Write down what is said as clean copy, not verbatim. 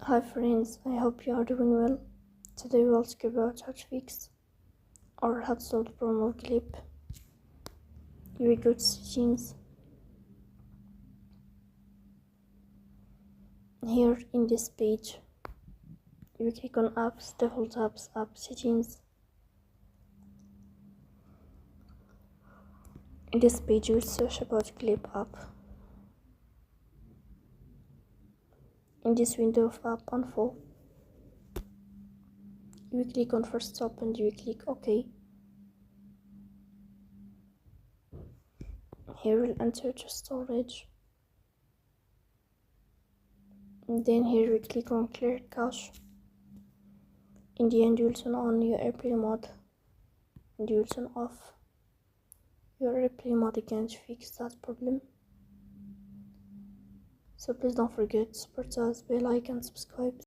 Hi friends, I hope you are doing well. Today we'll talk about how to fix or how to solve the problem of Glip. You go to settings. Here in this page, you click on apps, default apps, app settings. In this page you will search about Glip app. In this window of app info, you will click on first stop and you will click OK. Here we'll enter to storage. And then here we click on clear cache. In the end you will turn on your airplane mode and you will turn off your airplane mode again to fix that problem. So please don't forget to support us, bell icon, subscribe.